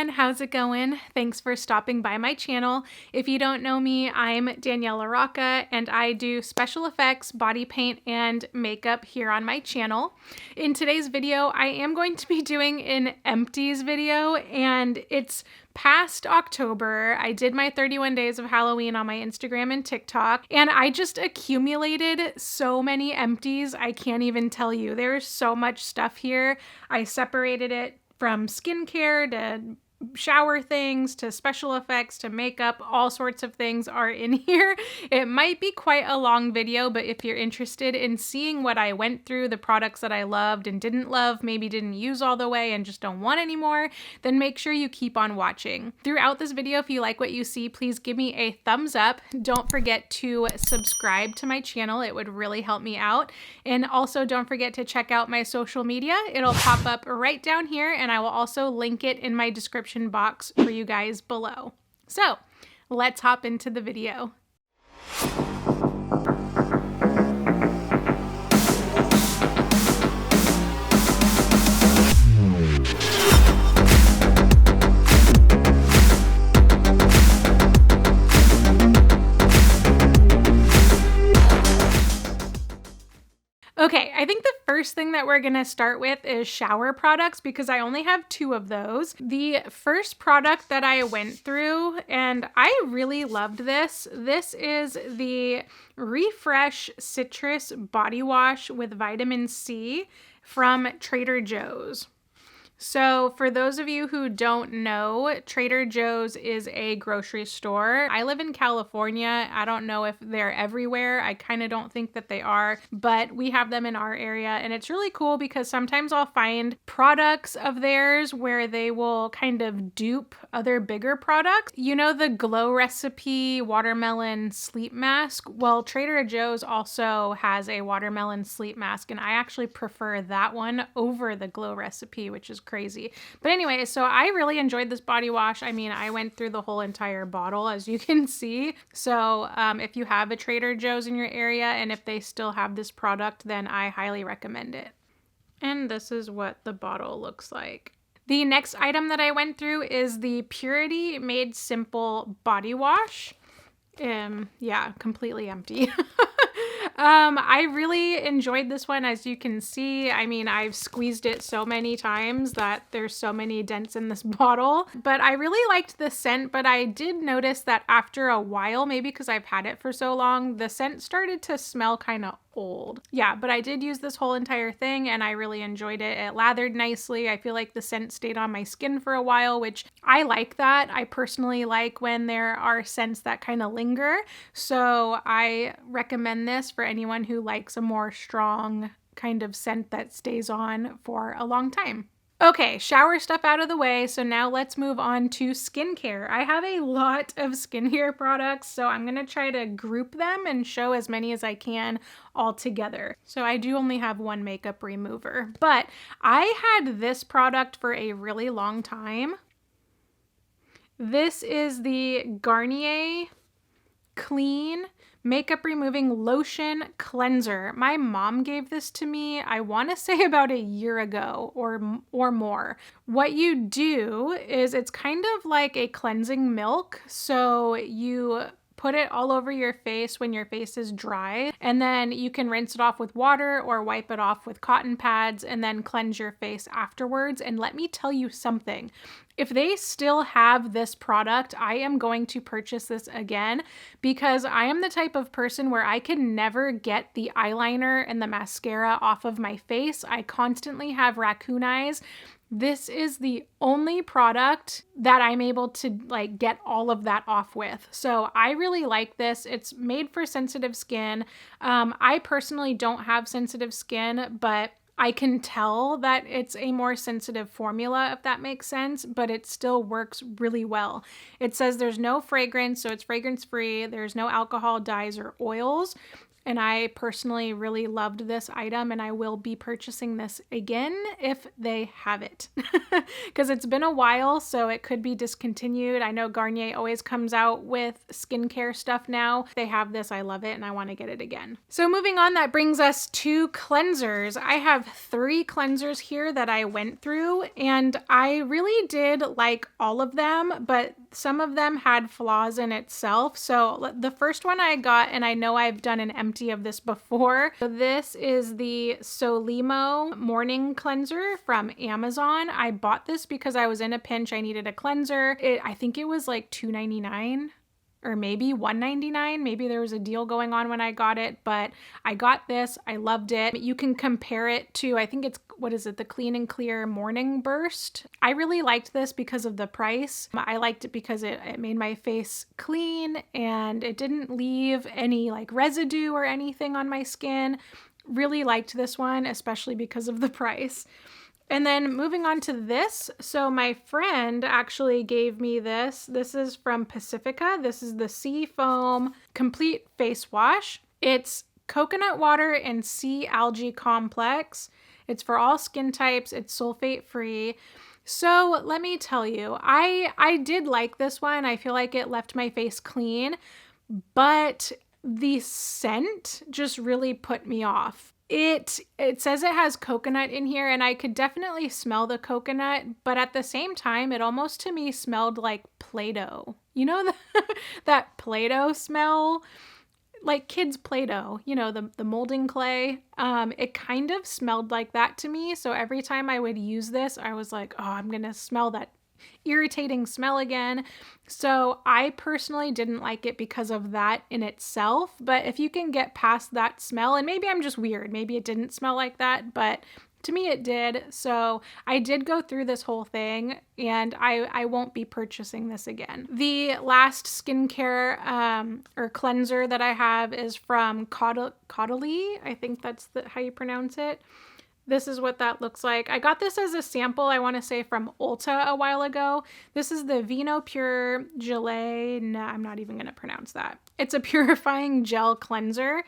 everyone, how's it going? Thanks for stopping by my channel. If you don't know me, I'm Danielle LaRocca and I do special effects, body paint, and makeup here on my channel. In today's video, I am going to be doing an Empties video, and it's past October. I did my 31 days of Halloween on my Instagram and TikTok, and I just accumulated so many empties, I can't even tell you. There's so much stuff here. I separated it from skincare to shower things to special effects to makeup. All sorts of things are in here. It might be quite a long video, but if you're interested in seeing what I went through, the products that I loved and didn't love, maybe didn't use all the way and just don't want anymore, then make sure you keep on watching. Throughout this video, if you like what you see, please give me a thumbs up. Don't forget to subscribe to my channel. It would really help me out. And also don't forget to check out my social media. It'll pop up right down here, and I will also link it in my description box for you guys below. So let's hop into the video. Okay, I think the first thing that we're gonna start with is shower products because I only have two of those. The first product that I went through, and I really loved this. This is the Refresh Citrus Body Wash with Vitamin C from Trader Joe's. So for those of you who don't know, Trader Joe's is a grocery store. I live in California. I don't know if they're everywhere. I kind of don't think that they are, but we have them in our area, and it's really cool because sometimes I'll find products of theirs where they will kind of dupe other bigger products. You know, the Glow Recipe watermelon sleep mask? Well, Trader Joe's also has a watermelon sleep mask, and I actually prefer that one over the Glow Recipe, which is crazy. But anyway, so I really enjoyed this body wash. I mean, I went through the whole entire bottle, as you can see. So if you have a Trader Joe's in your area and if they still have this product, then I highly recommend it. And this is what the bottle looks like. The next item that I went through is the Purity Made Simple Body Wash. Yeah, completely empty. I really enjoyed this one, as you can see. I mean, I've squeezed it so many times that there's so many dents in this bottle, but I really liked the scent. But I did notice that after a while, maybe because I've had it for so long, the scent started to smell kind of old. Yeah, but I did use this whole entire thing and I really enjoyed it. It lathered nicely. I feel like the scent stayed on my skin for a while, which I like that. I personally like when there are scents that kind of linger. So I recommend this for anyone who likes a more strong kind of scent that stays on for a long time. Okay, shower stuff out of the way, so now let's move on to skincare. I have a lot of skincare products, so I'm going to try to group them and show as many as I can all together. So I do only have one makeup remover, but I had this product for a really long time. This is the Garnier Clean Makeup Removing Lotion Cleanser. My mom gave this to me, I want to say about a year ago or more. What you do is it's kind of like a cleansing milk. So you put it all over your face when your face is dry, and then you can rinse it off with water or wipe it off with cotton pads and then cleanse your face afterwards. And let me tell you something. If they still have this product, I am going to purchase this again because I am the type of person where I can never get the eyeliner and the mascara off of my face. I constantly have raccoon eyes. This is the only product that I'm able to get all of that off with. So I really like this. It's made for sensitive skin. I personally don't have sensitive skin, but I can tell that it's a more sensitive formula, if that makes sense, but it still works really well. It says there's no fragrance, so it's fragrance free. There's no alcohol, dyes, or oils. and I personally really loved this item, and I will be purchasing this again if they have it because it's been a while, so it could be discontinued. I know Garnier always comes out with skincare stuff now. They have this, I love it, and I want to get it again. So moving on, that brings us to cleansers. I have 3 cleansers here that I went through, and I really did like all of them, but some of them had flaws in itself. So the first one I got, and I know I've done an empty of this before. So this is the Solimo Morning Cleanser from Amazon. I bought this because I was in a pinch. I needed a cleanser. I think it was like $2.99. Or maybe $1.99. Maybe there was a deal going on when I got it, but I got this. I loved it. You can compare it to, I think it's, what is it? The Clean and Clear Morning Burst. I really liked this because of the price. I liked it because it made my face clean and it didn't leave any like residue or anything on my skin. Really liked this one, especially because of the price. And then moving on to this, so my friend actually gave me this. This is from Pacifica. This is the Sea Foam Complete Face Wash. It's coconut water and sea algae complex. It's for all skin types. It's sulfate free. So let me tell you, I did like this one. I feel like it left my face clean, but the scent just really put me off. It says it has coconut in here, and I could definitely smell the coconut, but at the same time, it almost to me smelled like Play-Doh. You know, that Play-Doh smell? Like kids' Play-Doh, you know, the molding clay. It kind of smelled like that to me, so every time I would use this, I was like, oh, I'm gonna smell that irritating smell again. So I personally didn't like it because of that in itself, but if you can get past that smell, and maybe I'm just weird, maybe it didn't smell like that, but to me it did. So I did go through this whole thing, and I won't be purchasing this again. The last skincare or cleanser that I have is from Caudalie. I think that's how you pronounce it. This is what that looks like. I got this as a sample, I want to say, from Ulta a while ago. This is the Vino Pure Gelée. No, I'm not even going to pronounce that. It's a purifying gel cleanser.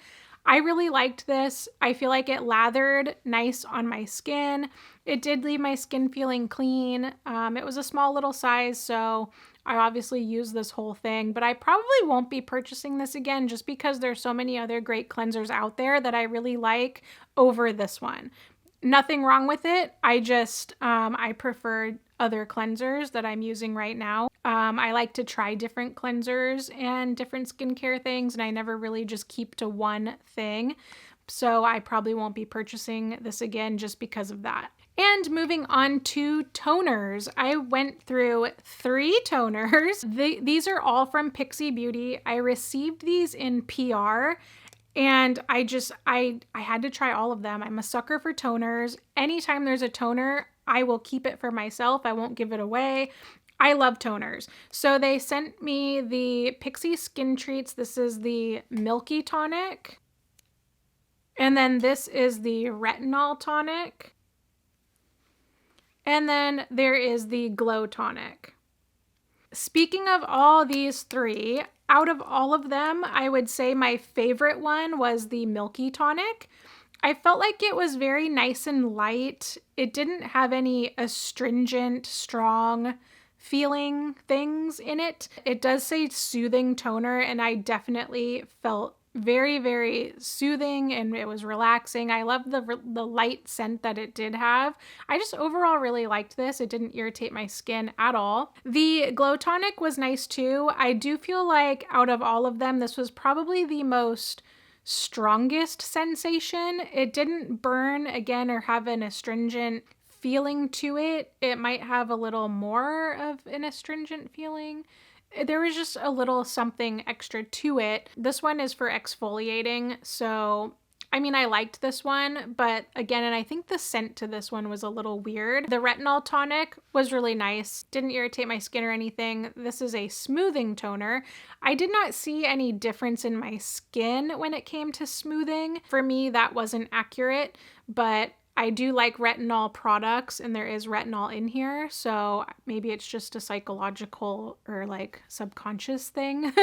I really liked this. I feel like it lathered nice on my skin. It did leave my skin feeling clean. It was a small little size, so I obviously used this whole thing, but I probably won't be purchasing this again just because there's so many other great cleansers out there that I really like over this one. Nothing wrong with it. I just, I prefer other cleansers that I'm using right now. I like to try different cleansers and different skincare things, and I never really just keep to one thing. So I probably won't be purchasing this again just because of that. And moving on to toners, I went through 3 toners. These are all from Pixi Beauty. I received these in PR. And I had to try all of them. I'm a sucker for toners. Anytime there's a toner, I will keep it for myself. I won't give it away. I love toners. So they sent me the Pixi Skin Treats. This is the Milky Tonic. And then this is the Retinol Tonic. And then there is the Glow Tonic. Speaking of all these 3, out of all of them, I would say my favorite one was the Milky Tonic. I felt like it was very nice and light. It didn't have any astringent, strong feeling things in it. It does say soothing toner, and I definitely felt very, very soothing, and it was relaxing. I love the light scent that it did have. I just overall really liked this. It didn't irritate my skin at all. The Glow Tonic was nice too. I do feel like out of all of them, this was probably the most strongest sensation. It didn't burn again or have an astringent feeling to it. It might have a little more of an astringent feeling. There was just a little something extra to it. This one is for exfoliating, so I mean, I liked this one, but again, and I think the scent to this one was a little weird. The Retinol Tonic was really nice. Didn't irritate my skin or anything. This is a smoothing toner. I did not see any difference in my skin when it came to smoothing. For me, that wasn't accurate, but I do like retinol products, and there is retinol in here, so maybe it's just a psychological or like subconscious thing,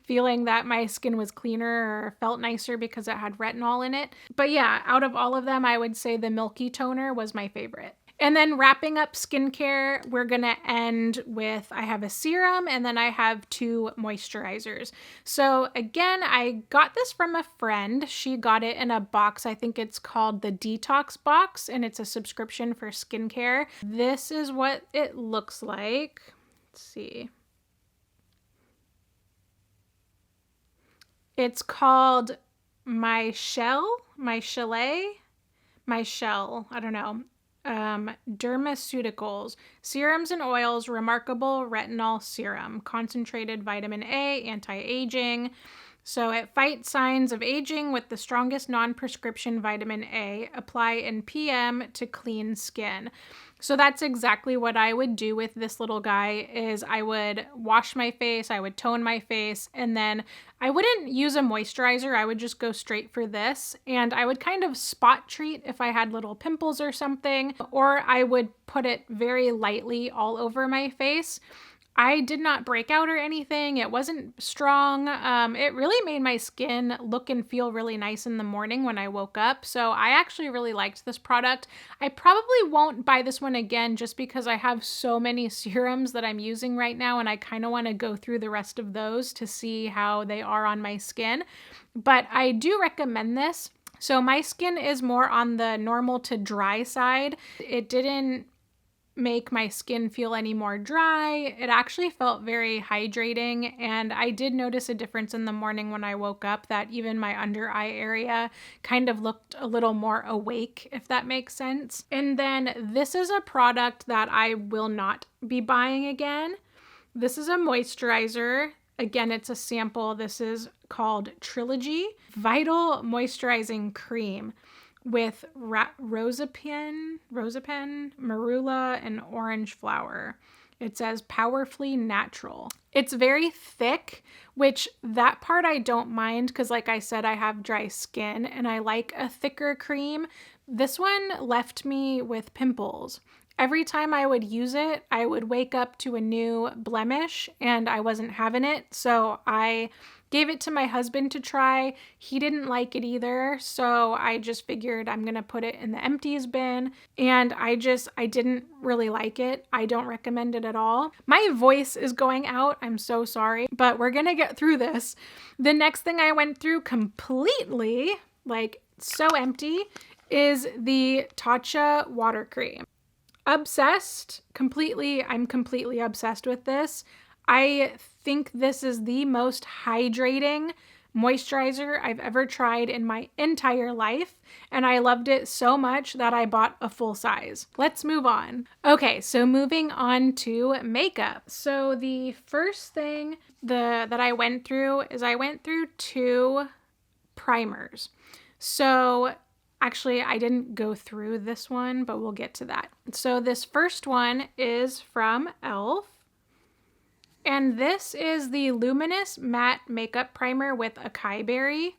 feeling that my skin was cleaner or felt nicer because it had retinol in it. But yeah, out of all of them, I would say the Milky Toner was my favorite. And then wrapping up skincare, we're gonna end with, I have a serum and then I have 2 moisturizers. So again, I got this from a friend. She got it in a box. I think it's called the Detox box, and it's a subscription for skincare. This is what it looks like. Let's see. It's called My Shell, I don't know. Dermaceuticals, serums and oils, remarkable retinol serum, concentrated vitamin A, anti-aging. So it fights signs of aging with the strongest non-prescription vitamin A. Apply in PM to clean skin. So that's exactly what I would do with this little guy. Is I would wash my face, I would tone my face, and then I wouldn't use a moisturizer. I would just go straight for this, and I would kind of spot treat if I had little pimples or something, or I would put it very lightly all over my face. I did not break out or anything. It wasn't strong. It really made my skin look and feel really nice in the morning when I woke up. So I actually really liked this product. I probably won't buy this one again just because I have so many serums that I'm using right now, and I kind of want to go through the rest of those to see how they are on my skin. But I do recommend this. So my skin is more on the normal to dry side. It didn't make my skin feel any more dry. It actually felt very hydrating, and I did notice a difference in the morning when I woke up that even my under eye area kind of looked a little more awake, if that makes sense. And then this is a product that I will not be buying again. This is a moisturizer. Again, it's a sample. This is called Trilogy Vital Moisturizing Cream with Rosapin, marula, and orange flower. It says powerfully natural. It's very thick, which that part I don't mind because like I said, I have dry skin and I like a thicker cream. This one left me with pimples. Every time I would use it, I would wake up to a new blemish and I wasn't having it. So I gave it to my husband to try. He didn't like it either. So I just figured I'm going to put it in the empties bin. And I didn't really like it. I don't recommend it at all. My voice is going out. I'm so sorry, but we're going to get through this. The next thing I went through completely, like so empty, is the Tatcha water cream. Obsessed, I'm completely obsessed with this. I think this is the most hydrating moisturizer I've ever tried in my entire life, and I loved it so much that I bought a full size. Let's move on. Okay, so moving on to makeup. So the first thing that I went through is I went through 2 primers. So actually, I didn't go through this one, but we'll get to that. So this first one is from e.l.f. And this is the Luminous Matte Makeup Primer with Acai Berry.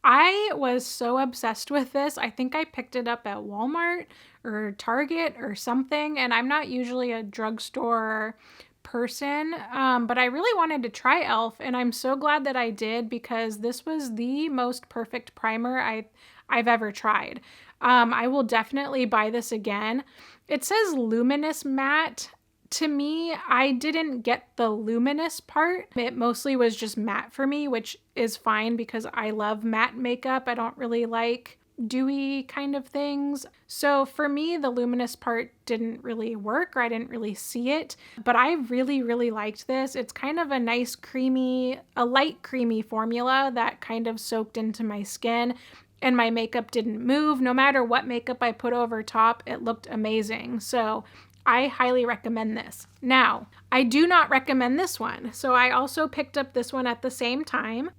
I was so obsessed with this. I think I picked it up at Walmart or Target or something, and I'm not usually a drugstore person, but I really wanted to try e.l.f. and I'm so glad that I did because this was the most perfect primer I've ever tried. I will definitely buy this again. It says Luminous Matte. To me, I didn't get the luminous part. It mostly was just matte for me, which is fine because I love matte makeup. I don't really like dewy kind of things. So for me, the luminous part didn't really work, or I didn't really see it, but I really, really liked this. It's kind of a nice creamy, a light creamy formula that kind of soaked into my skin, and my makeup didn't move. No matter what makeup I put over top, it looked amazing. So I highly recommend this. Now, I do not recommend this one. So I also picked up this one at the same time.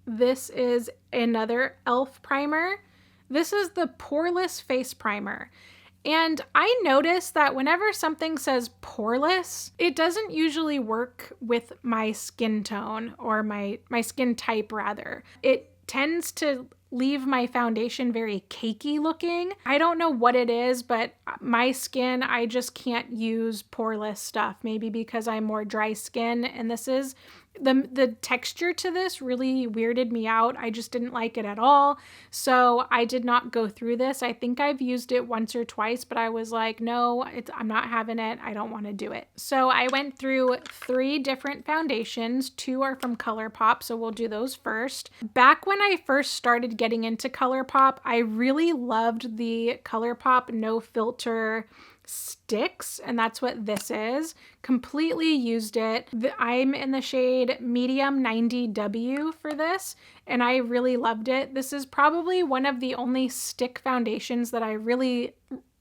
This is another e.l.f. primer. This is the Poreless Face Primer. And I noticed that whenever something says poreless, it doesn't usually work with my skin tone, or my skin type rather. It tends to leave my foundation very cakey looking. I don't know what it is, but my skin, I just can't use poreless stuff. Maybe because I'm more dry skin, and this is the texture to this really weirded me out. I just didn't like it at all. So I did not go through this. I think I've used it once or twice, but I was like, no, I'm not having it. I don't want to do it. So I went through 3 different foundations. 2 are from Colourpop, so we'll do those first. Back when I first started getting into Colourpop, I really loved the Colourpop No Filter sticks, and that's what this is. Completely used it. I'm in the shade medium 90W for this, and I really loved it. This is probably one of the only stick foundations that I really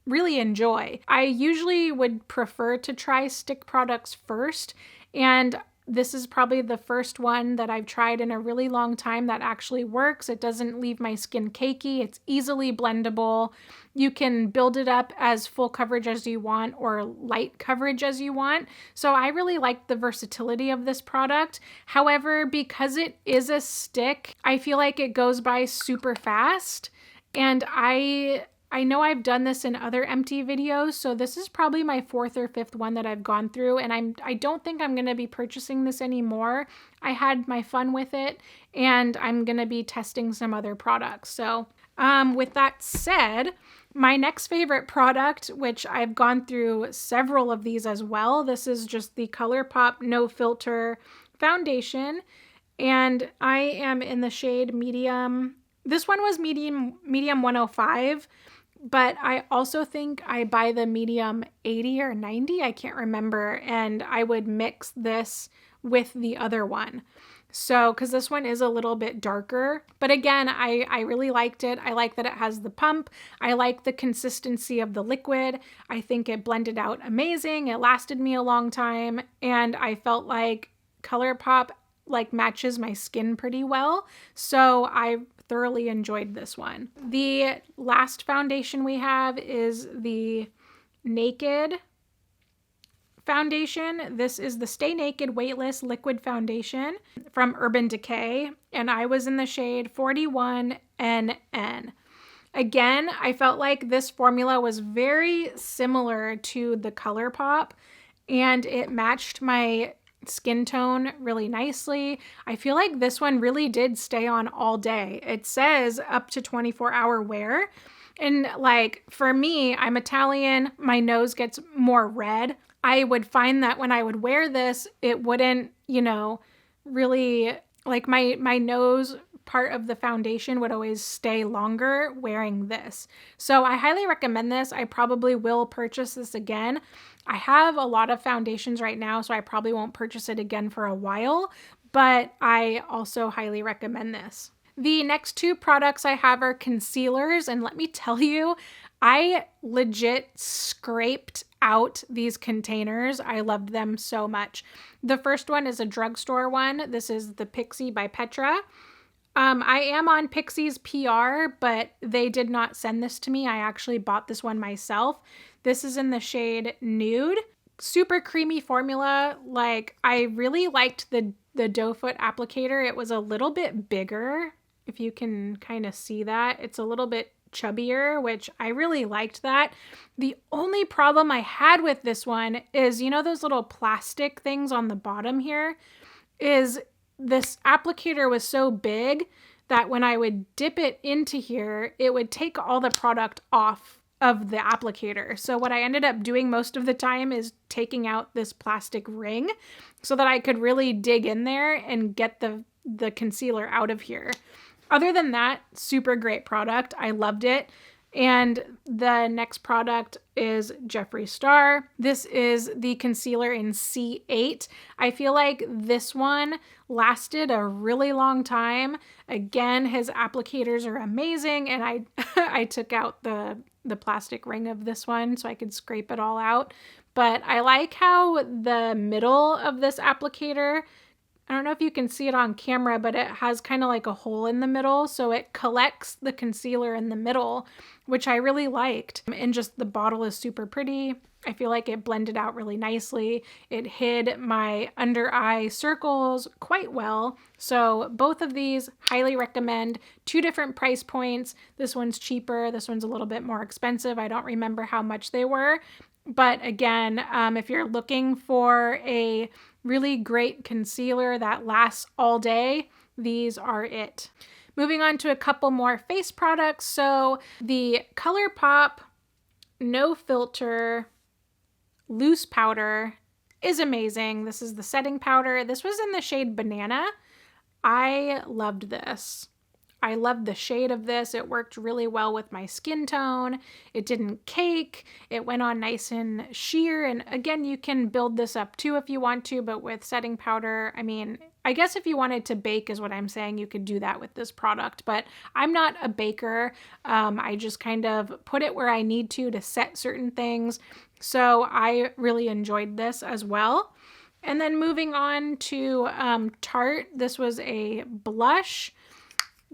enjoy. I usually would prefer to try stick products first, and this is probably the first one that I've tried in a really long time that actually works. It doesn't leave my skin cakey. It's easily blendable. You can build it up as full coverage as you want or light coverage as you want. So I really like the versatility of this product. However, because it is a stick, I feel like it goes by super fast. And I know I've done this in other empty videos, so this is probably my 4th or 5th one that I've gone through, and I don't think I'm going to be purchasing this anymore. I had my fun with it, and I'm going to be testing some other products. So with that said, my next favorite product, which I've gone through several of these as well, this is just the Colourpop No Filter foundation, and I am in the shade medium. This one was medium 105. But I also think I buy the medium 80 or 90, I can't remember, and I would mix this with the other one. So, because this one is a little bit darker. But again, I really liked it. I like that it has the pump. I like the consistency of the liquid. I think it blended out amazing. It lasted me a long time. And I felt like Colourpop like matches my skin pretty well. So I thoroughly enjoyed this one. The last foundation we have is the Naked foundation. This is the Stay Naked Weightless Liquid Foundation from Urban Decay, and I was in the shade 41NN. Again, I felt like this formula was very similar to the Colourpop, and it matched my skin tone really nicely. I feel like this one really did stay on all day. It says up to 24-hour wear. And like for me, I'm Italian, my nose gets more red. I would find that when I would wear this, it wouldn't, really like my nose part of the foundation would always stay longer wearing this. So I highly recommend this. I probably will purchase this again. I have a lot of foundations right now, so I probably won't purchase it again for a while, but I also highly recommend this. The next 2 products I have are concealers, and let me tell you, I legit scraped out these containers. I loved them so much. The first one is a drugstore one. This is the Pixie by Petra. I am on Pixie's PR, but they did not send this to me. I actually bought this one myself. This is in the shade Nude. Super creamy formula. Like, I really liked the doe foot applicator. It was a little bit bigger, if you can kind of see that. It's a little bit chubbier, which I really liked that. The only problem I had with this one is, those little plastic things on the bottom here, is this applicator was so big that when I would dip it into here, it would take all the product off of the applicator. So what I ended up doing most of the time is taking out this plastic ring so that I could really dig in there and get the concealer out of here. Other than that, super great product. I loved it. And the next product is Jeffree Star. This is the concealer in C8. I feel like this one lasted a really long time. Again, his applicators are amazing, and I took out the plastic ring of this one so I could scrape it all out. But I like how the middle of this applicator I don't know if you can see it on camera, but it has kind of like a hole in the middle. So it collects the concealer in the middle, which I really liked. And just the bottle is super pretty. I feel like it blended out really nicely. It hid my under eye circles quite well. So both of these, highly recommend. 2 different price points. This one's cheaper. This one's a little bit more expensive. I don't remember how much they were. But again, if you're looking for a really great concealer that lasts all day, these are it. Moving on to a couple more face products. So the Colourpop No Filter Loose Powder is amazing. This is the setting powder. This was in the shade Banana. I loved this. I loved the shade of this. It worked really well with my skin tone. It didn't cake. It went on nice and sheer. And again, you can build this up too if you want to, but with setting powder, I mean, I guess if you wanted to bake is what I'm saying, you could do that with this product, but I'm not a baker. I just kind of put it where I need to set certain things. So I really enjoyed this as well. And then moving on to Tarte, this was a blush.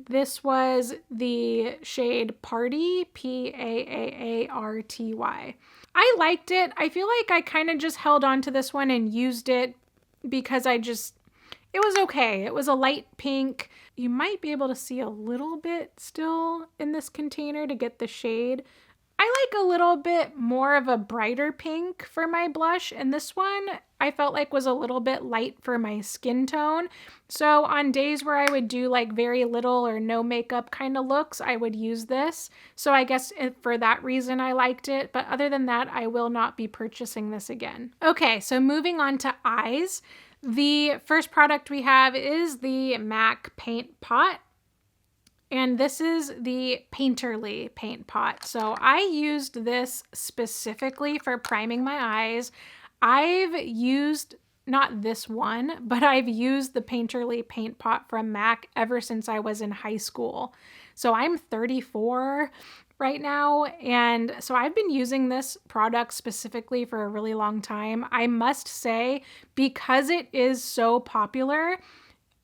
This was the shade Party, Paarty. I liked it. I feel like I kind of just held on to this one and used it because it was okay. It was a light pink. You might be able to see a little bit still in this container to get the shade. I like a little bit more of a brighter pink for my blush, and this one I felt like was a little bit light for my skin tone. So on days where I would do like very little or no makeup kind of looks, I would use this. So I guess for that reason I liked it, but other than that, I will not be purchasing this again. Okay, so moving on to eyes. The first product we have is the MAC Paint Pot. And this is the Painterly paint pot. So I used this specifically for priming my eyes. I've used, not this one, but I've used the Painterly paint pot from MAC ever since I was in high school. So I'm 34 right now. And so I've been using this product specifically for a really long time. I must say, because it is so popular,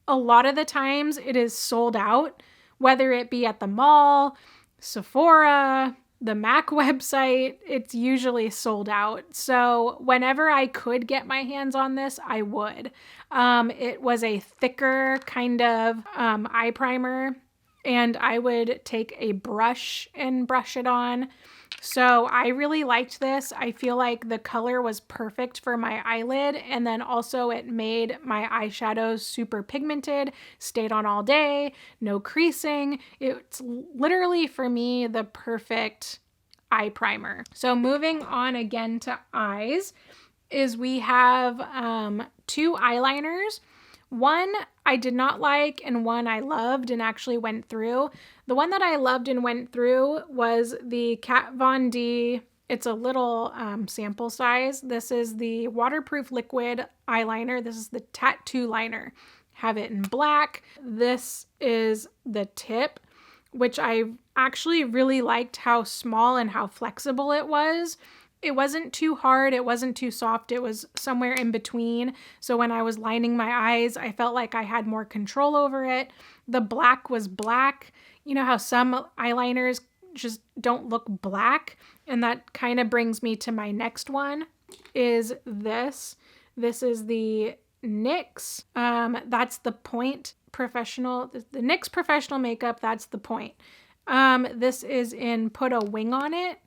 a lot of the times it is sold out. Whether it be at the mall, Sephora, the MAC website, it's usually sold out. So whenever I could get my hands on this, I would. It was a thicker kind of eye primer, and I would take a brush and brush it on. So I really liked this. I feel like the color was perfect for my eyelid, and then also it made my eyeshadows super pigmented, stayed on all day, no creasing. It's literally for me the perfect eye primer. So moving on again to eyes is we have 2 eyeliners. One I did not like and one I loved and actually went through. The one that I loved and went through was the Kat Von D. It's a little sample size. This is the waterproof liquid eyeliner. This is the Tattoo liner. Have it in black. This is the tip, which I actually really liked how small and how flexible it was. It wasn't too hard, it wasn't too soft, it was somewhere in between. So when I was lining my eyes, I felt like I had more control over it. The black was black. You know how some eyeliners just don't look black? And that kind of brings me to my next one, is this. This is the NYX. That's the Point Professional, the NYX Professional Makeup, that's the Point. This is in Put a Wing on It.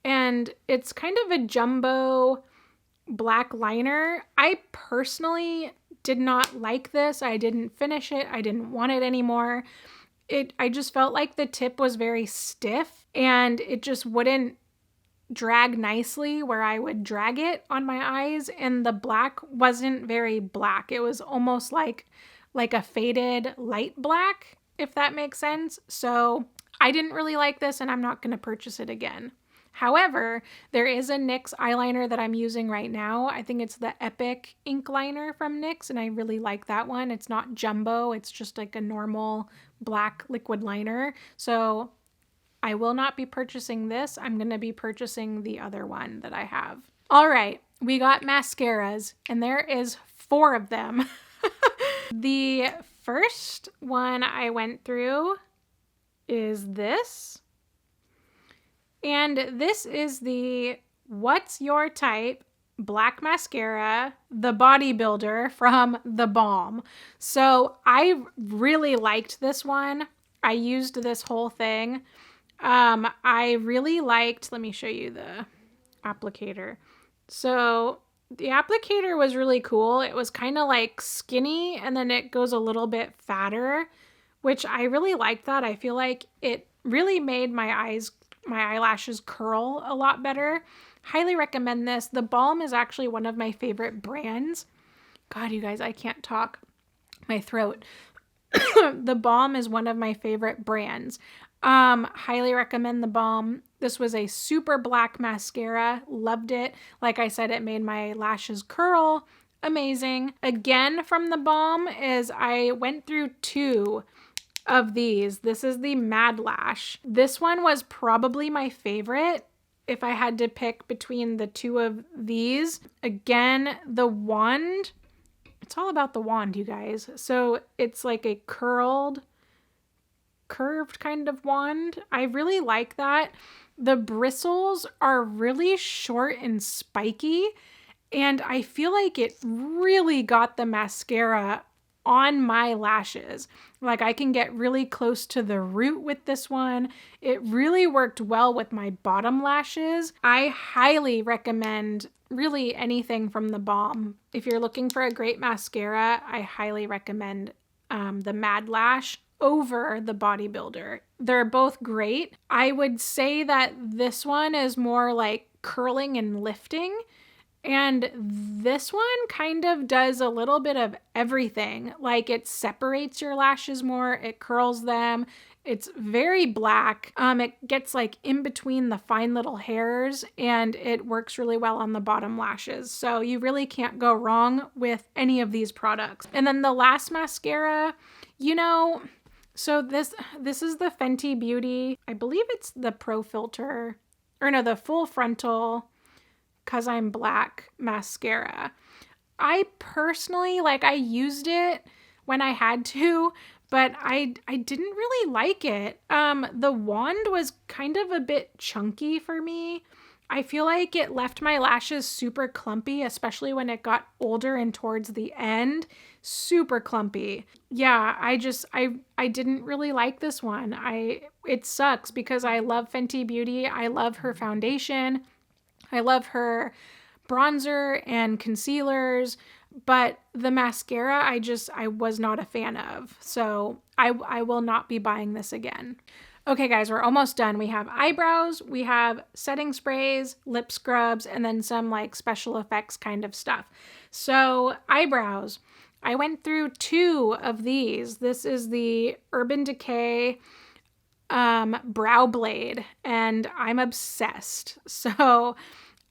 And it's kind of a jumbo black liner. I personally did not like this. I didn't finish it. I didn't want it anymore. I just felt like the tip was very stiff and it just wouldn't drag nicely where I would drag it on my eyes. And the black wasn't very black. It was almost like a faded light black, if that makes sense. So I didn't really like this and I'm not going to purchase it again. However, there is a NYX eyeliner that I'm using right now. I think it's the Epic ink liner from NYX, and I really like that one. It's not jumbo. It's just like a normal black liquid liner. So I will not be purchasing this. I'm going to be purchasing the other one that I have. All right, we got mascaras, and there is 4 of them. The first one I went through is this. And this is the What's Your Type Black Mascara, the Bodybuilder from The Balm. So I really liked this one. I used this whole thing. I really liked, let me show you the applicator. So the applicator was really cool. It was kind of like skinny and then it goes a little bit fatter, which I really liked that. I feel like it really made my eyelashes curl a lot better. Highly recommend this. The Balm is actually one of my favorite brands. God, you guys, I can't talk. My throat. The Balm is one of my favorite brands. Highly recommend the Balm. This was a super black mascara. Loved it. Like I said, it made my lashes curl. Amazing. Again, from the Balm is I went through 2 of these. This is the Mad Lash. This one was probably my favorite if I had to pick between the 2 of these. Again, the wand. It's all about the wand, you guys. So it's like a curved kind of wand. I really like that. The bristles are really short and spiky, and I feel like it really got the mascara on my lashes. Like I can get really close to the root with this one. It really worked well with my bottom lashes. I highly recommend really anything from the Balm. If you're looking for a great mascara, I highly recommend the Mad Lash over the Bodybuilder. They're both great. I would say that this one is more like curling and lifting, and this one kind of does a little bit of everything. Like it separates your lashes more, it curls them. It's very black. It gets like in between the fine little hairs, and it works really well on the bottom lashes. So you really can't go wrong with any of these products. And then the last mascara, you know, so this is the Fenty Beauty. I believe it's the Pro Filter, or no, the Full Frontal 'Cause I'm Black mascara. I personally, like, I used it when I had to, but I didn't really like it. The wand was kind of a bit chunky for me. I feel like it left my lashes super clumpy, especially when it got older and towards the end. Super clumpy. Yeah, I didn't really like this one. It sucks because I love Fenty Beauty. I love her foundation. I love her bronzer and concealers, but the mascara I was not a fan of. So I will not be buying this again. Okay guys, we're almost done. We have eyebrows, we have setting sprays, lip scrubs, and then some like special effects kind of stuff. So eyebrows, I went through 2 of these. This is the Urban Decay brow blade, and I'm obsessed. So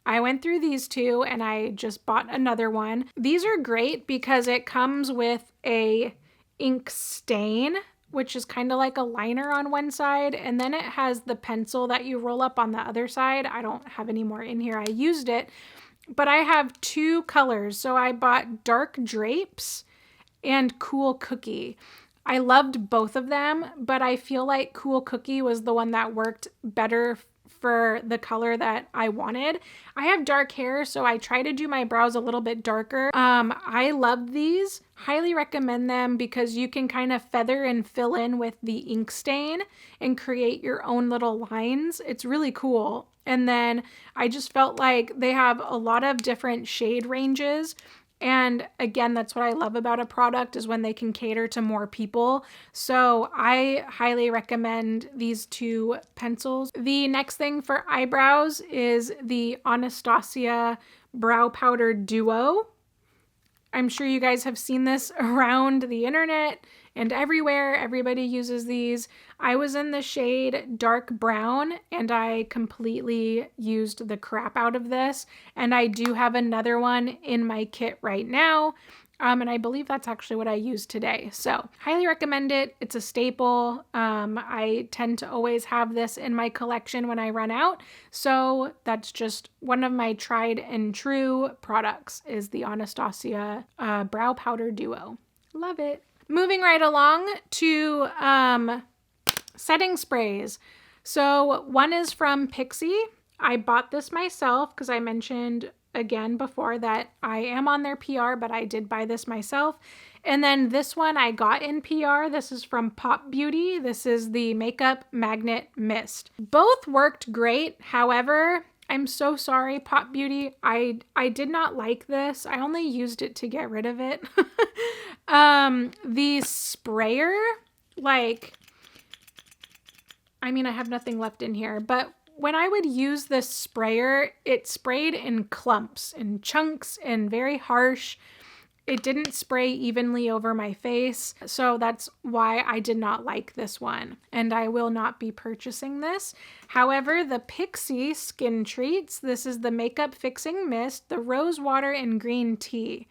I went through these 2 and I just bought another one. These are great because it comes with a ink stain, which is kind of like a liner on one side, and then it has the pencil that you roll up on the other side. I don't have any more in here. I used it, but I have 2 colors. So I bought Dark Drapes and Cool Cookie. I loved both of them, but I feel like Cool Cookie was the one that worked better for the color that I wanted. I have dark hair, so I try to do my brows a little bit darker. I love these. Highly recommend them because you can kind of feather and fill in with the ink stain and create your own little lines. It's really cool. And then I just felt like they have a lot of different shade ranges. And again, that's what I love about a product is when they can cater to more people. So I highly recommend these 2 pencils. The next thing for eyebrows is the Anastasia Brow Powder Duo. I'm sure you guys have seen this around the internet and everywhere. Everybody uses these. I was in the shade dark brown and I completely used the crap out of this. And I do have another one in my kit right now. And I believe that's actually what I used today. So highly recommend it. It's a staple. I tend to always have this in my collection when I run out. So that's just one of my tried and true products is the Anastasia Brow Powder Duo. Love it. Moving right along to setting sprays. So one is from Pixie. I bought this myself because I mentioned again before that I am on their PR, but I did buy this myself. And then this one I got in PR. This is from Pop Beauty. This is the Makeup Magnet Mist. Both worked great. However, I'm so sorry, Pop Beauty. I did not like this. I only used it to get rid of it. The sprayer, like, I mean, I have nothing left in here, but when I would use this sprayer, it sprayed in clumps and chunks and very harsh. It didn't spray evenly over my face, so that's why I did not like this one, and I will not be purchasing this. However, the Pixie Skin Treats, this is the Makeup Fixing Mist, the Rose Water and Green Tea.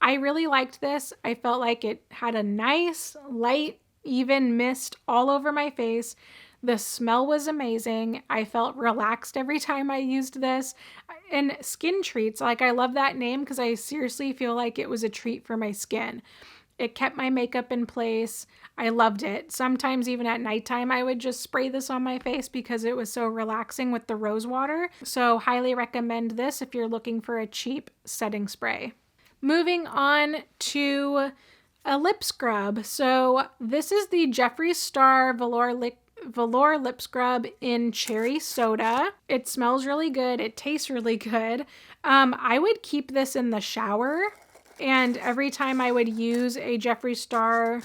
I really liked this. I felt like it had a nice, light, even mist all over my face. The smell was amazing. I felt relaxed every time I used this. And Skin Treats, like, I love that name because I seriously feel like it was a treat for my skin. It kept my makeup in place. I loved it. Sometimes even at nighttime, I would just spray this on my face because it was so relaxing with the rose water. So highly recommend this if you're looking for a cheap setting spray. Moving on to a lip scrub. So this is the Jeffree Star Velour Lip Scrub in Cherry Soda. It smells really good. It tastes really good. I would keep this in the shower, and every time I would use a Jeffree Star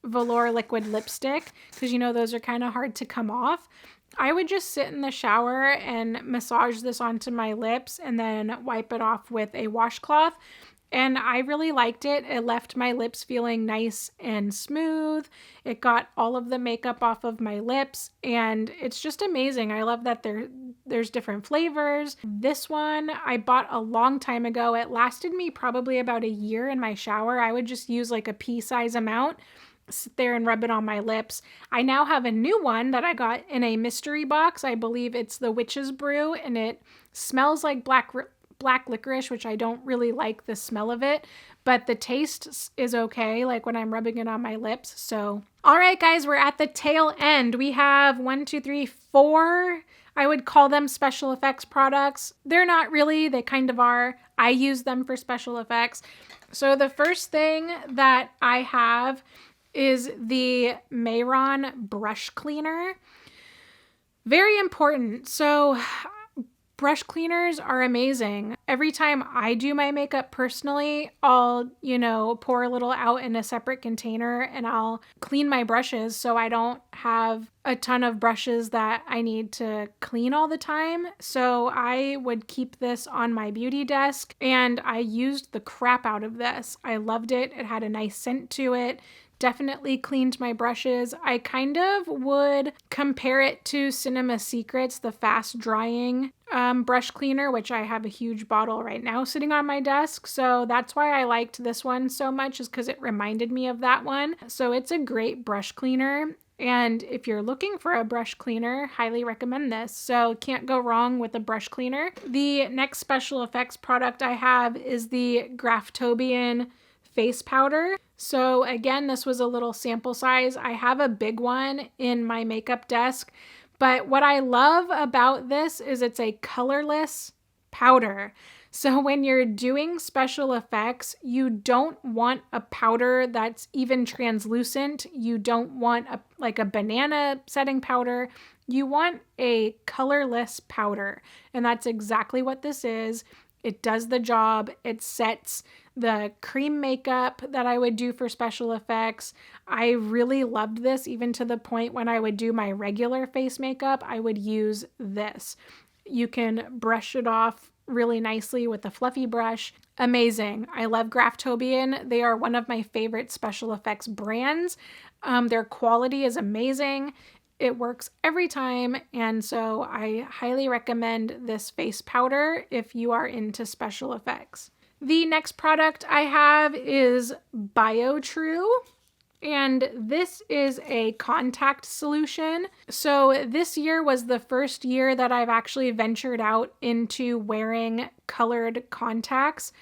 Velour liquid lipstick, because you know those are kind of hard to come off, I would just sit in the shower and massage this onto my lips and then wipe it off with a washcloth. And I really liked it. It left my lips feeling nice and smooth. It got all of the makeup off of my lips, and it's just amazing. I love that there's different flavors. This one I bought a long time ago. It lasted me probably about a year in my shower. I would just use like a pea-size amount, sit there and rub it on my lips. I now have a new one that I got in a mystery box. I believe it's the Witch's Brew, and it smells like black licorice, which I don't really like the smell of it, but the taste is okay, like when I'm rubbing it on my lips. So, all right, guys, we're at the tail end. We have 1, 2, 3, 4, I would call them special effects products. They're not really, they kind of are. I use them for special effects. So the first thing that I have is the Mehron brush cleaner. Very important. So brush cleaners are amazing. Every time I do my makeup personally, I'll, pour a little out in a separate container and I'll clean my brushes so I don't have a ton of brushes that I need to clean all the time. So I would keep this on my beauty desk, and I used the crap out of this. I loved it. It had a nice scent to it. Definitely cleaned my brushes. I kind of would compare it to Cinema Secrets, the fast drying brush cleaner, which I have a huge bottle right now sitting on my desk. So that's why I liked this one so much, is because it reminded me of that one. So it's a great brush cleaner. And if you're looking for a brush cleaner, highly recommend this. So can't go wrong with a brush cleaner. The next special effects product I have is the Graftobian face powder. So again, this was a little sample size. I have a big one in my makeup desk, but what I love about this is it's a colorless powder. So when you're doing special effects, you don't want a powder that's even translucent. You don't want like a banana setting powder. You want a colorless powder, and that's exactly what this is. It does the job. It sets the cream makeup that I would do for special effects. I really loved this, even to the point when I would do my regular face makeup, I would use this. You can brush it off really nicely with a fluffy brush. Amazing. I love Graftobian. They are one of my favorite special effects brands. Their quality is amazing. It works every time, and so I highly recommend this face powder if you are into special effects. The next product I have is BioTrue, and this is a contact solution. So this year was the first year that I've actually ventured out into wearing colored contacts.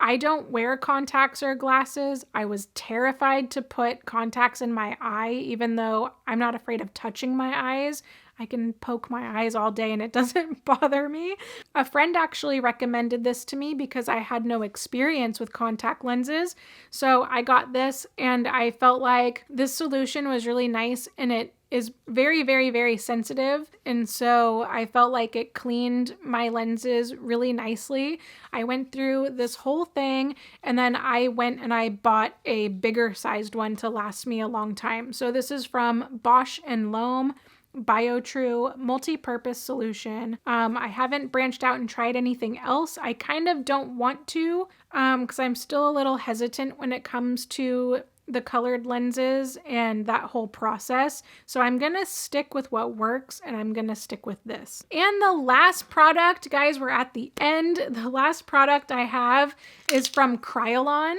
I don't wear contacts or glasses. I was terrified to put contacts in my eye, even though I'm not afraid of touching my eyes. I can poke my eyes all day and it doesn't bother me. A friend actually recommended this to me because I had no experience with contact lenses. So I got this and I felt like this solution was really nice, and it is very, very, very sensitive. And so I felt like it cleaned my lenses really nicely. I went through this whole thing and then I went and I bought a bigger sized one to last me a long time. So this is from Bausch & Lomb BioTrue multi-purpose solution. I haven't branched out and tried anything else. I kind of don't want to because I'm still a little hesitant when it comes to the colored lenses and that whole process. So I'm gonna stick with what works, and I'm gonna stick with this. And the last product, guys, we're at the end. The last product I have is from Kryolan.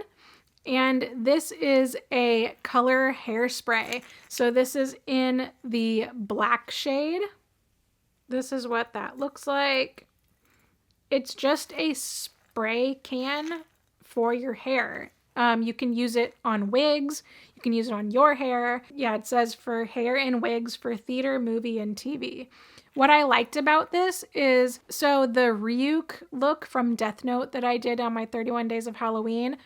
And this is a color hairspray. So this is in the black shade. This is what that looks like. It's just a spray can for your hair. You can use it on wigs. You can use it on your hair. Yeah, it says for hair and wigs for theater, movie, and TV. What I liked about this is, so the Ryuk look from Death Note that I did on my 31 Days of Halloween,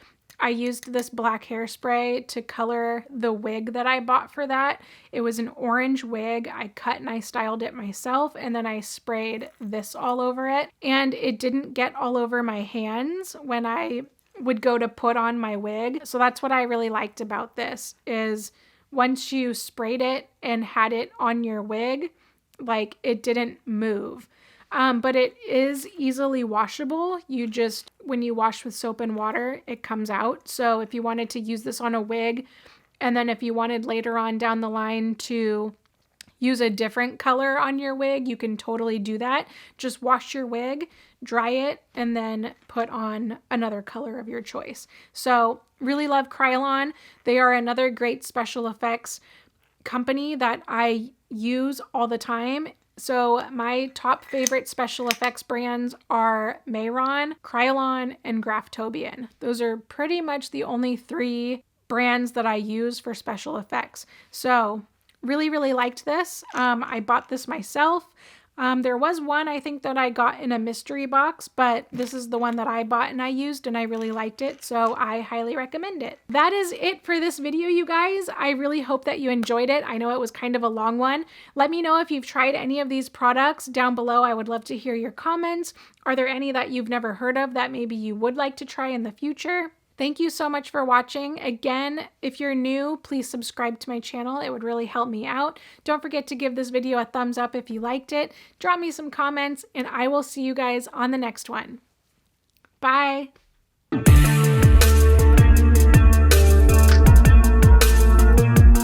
I used this black hairspray to color the wig that I bought for that. It was an orange wig. I cut and I styled it myself, and then I sprayed this all over it. And it didn't get all over my hands when I would go to put on my wig. So that's what I really liked about this, is once you sprayed it and had it on your wig, like, it didn't move. But it is easily washable. You just, when you wash with soap and water, it comes out. So if you wanted to use this on a wig, and then if you wanted later on down the line to use a different color on your wig, you can totally do that. Just wash your wig, dry it, and then put on another color of your choice. So really love Kryolan. They are another great special effects company that I use all the time. So my top favorite special effects brands are Mehron, Kryolan, and Graftobian. Those are pretty much the only 3 brands that I use for special effects. So really, really liked this. I bought this myself. There was one I think that I got in a mystery box, but this is the one that I bought and I used, and I really liked it, so I highly recommend it. That is it for this video, you guys. I really hope that you enjoyed it. I know it was kind of a long one. Let me know if you've tried any of these products down below. I would love to hear your comments. Are there any that you've never heard of that maybe you would like to try in the future? Thank you so much for watching. Again, if you're new, please subscribe to my channel. It would really help me out. Don't forget to give this video a thumbs up if you liked it. Drop me some comments, and I will see you guys on the next one. Bye.